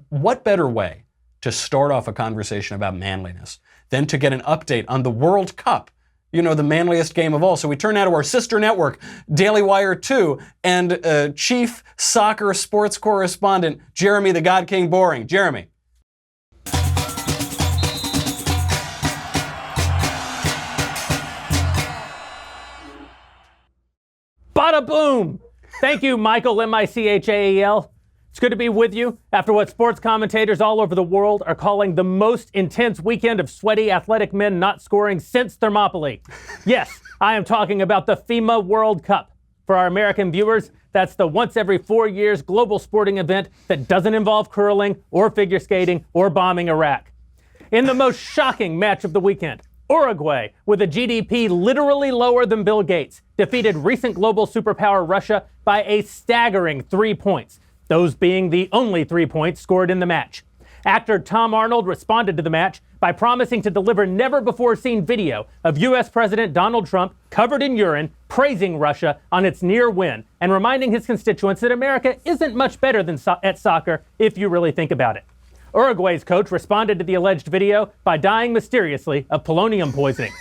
What better way to start off a conversation about manliness than to get an update on the World Cup? You know, the manliest game of all. So we turn now to our sister network, Daily Wire 2, and chief soccer sports correspondent, Jeremy the God King Boring. Jeremy. Bada boom! Thank you, Michael, M-I-C-H-A-E-L. It's good to be with you after what sports commentators all over the world are calling the most intense weekend of sweaty athletic men not scoring since Thermopylae. Yes, I am talking about the FIMA World Cup. For our American viewers, that's the once every 4 years global sporting event that doesn't involve curling or figure skating or bombing Iraq. In the most shocking match of the weekend, Uruguay, with a GDP literally lower than Bill Gates, defeated recent global superpower Russia by a staggering 3 points. Those being the only 3 points scored in the match. Actor Tom Arnold responded to the match by promising to deliver never-before-seen video of U.S. President Donald Trump covered in urine, praising Russia on its near win, and reminding his constituents that America isn't much better than at soccer if you really think about it. Uruguay's coach responded to the alleged video by dying mysteriously of polonium poisoning.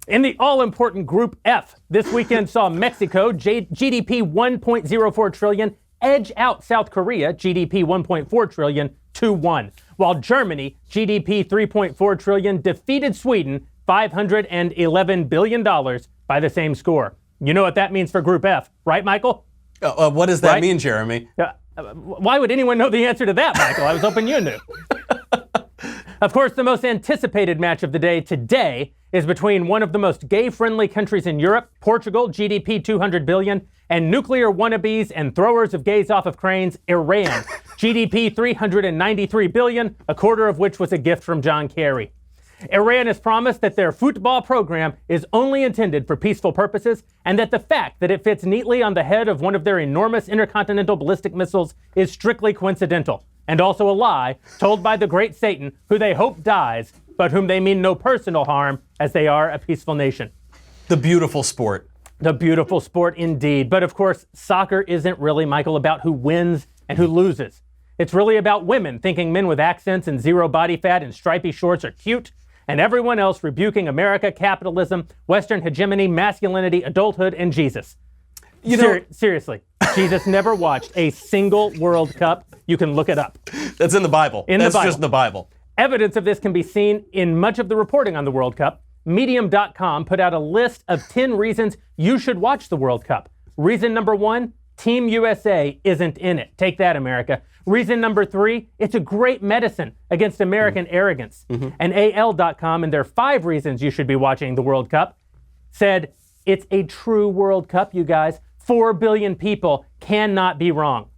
In the all-important Group F, this weekend saw Mexico, GDP 1.04 trillion, edge out South Korea, GDP 1.4 trillion, 2-1, while Germany, GDP 3.4 trillion, defeated Sweden, $511 billion by the same score. You know what that means for Group F, right, Michael? What does that mean, Jeremy? Why would anyone know the answer to that, Michael? I was hoping you knew. Of course, the most anticipated match of the day today is between one of the most gay-friendly countries in Europe, Portugal, GDP 200 billion, and nuclear wannabes and throwers of gays off of cranes, Iran, GDP 393 billion, a quarter of which was a gift from John Kerry. Iran has promised that their football program is only intended for peaceful purposes, and that the fact that it fits neatly on the head of one of their enormous intercontinental ballistic missiles is strictly coincidental, and also a lie told by the great Satan, who they hope dies, but whom they mean no personal harm, as they are a peaceful nation. The beautiful sport. The beautiful sport indeed. But of course, soccer isn't really, Michael, about who wins and who loses. It's really about women thinking men with accents and zero body fat and stripy shorts are cute, and everyone else rebuking America, capitalism, Western hegemony, masculinity, adulthood, and Jesus. Seriously, Jesus never watched a single World Cup. You can look it up. That's in the Bible. That's just the Bible. Evidence of this can be seen in much of the reporting on the World Cup. Medium.com put out a list of 10 reasons you should watch the World Cup. Reason number 1, Team USA isn't in it. Take that, America. Reason number 3, it's a great medicine against American arrogance. And AL.com, in their 5 reasons you should be watching the World Cup, said it's a true World Cup, you guys. 4 billion people cannot be wrong.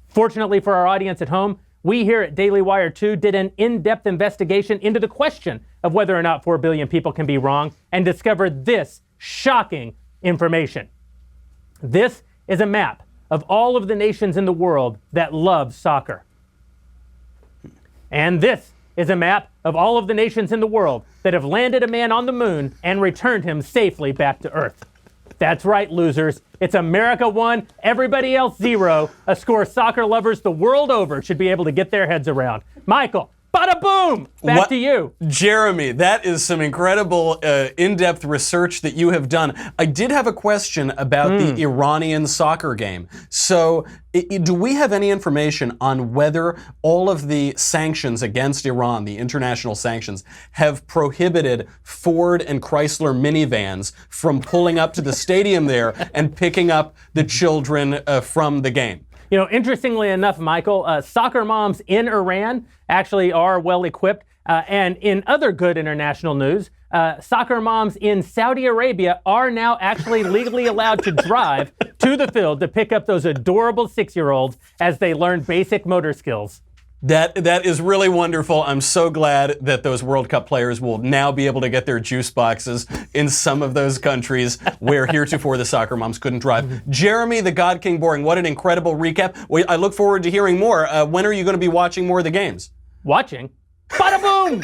Fortunately for our audience at home, we here at Daily Wire 2 did an in-depth investigation into the question of whether or not 4 billion people can be wrong and discovered this shocking information. This is a map of all of the nations in the world that love soccer. And this is a map of all of the nations in the world that have landed a man on the moon and returned him safely back to Earth. That's right, losers. It's America 1, everybody else 0, a score soccer lovers the world over should be able to get their heads around. Michael, bada boom! Back to you. Jeremy, that is some incredible in-depth research that you have done. I did have a question about the Iranian soccer game. So do we have any information on whether all of the sanctions against Iran, the international sanctions, have prohibited Ford and Chrysler minivans from pulling up to the stadium there and picking up the children from the game? You know, interestingly enough, Michael, soccer moms in Iran actually are well equipped. And in other good international news, soccer moms in Saudi Arabia are now actually legally allowed to drive to the field to pick up those adorable 6-year-olds as they learn basic motor skills. That is really wonderful. I'm so glad that those World Cup players will now be able to get their juice boxes in some of those countries where heretofore the soccer moms couldn't drive. Jeremy, the God King Boring, what an incredible recap. I look forward to hearing more. When are you going to be watching more of the games? Watching? Bada boom!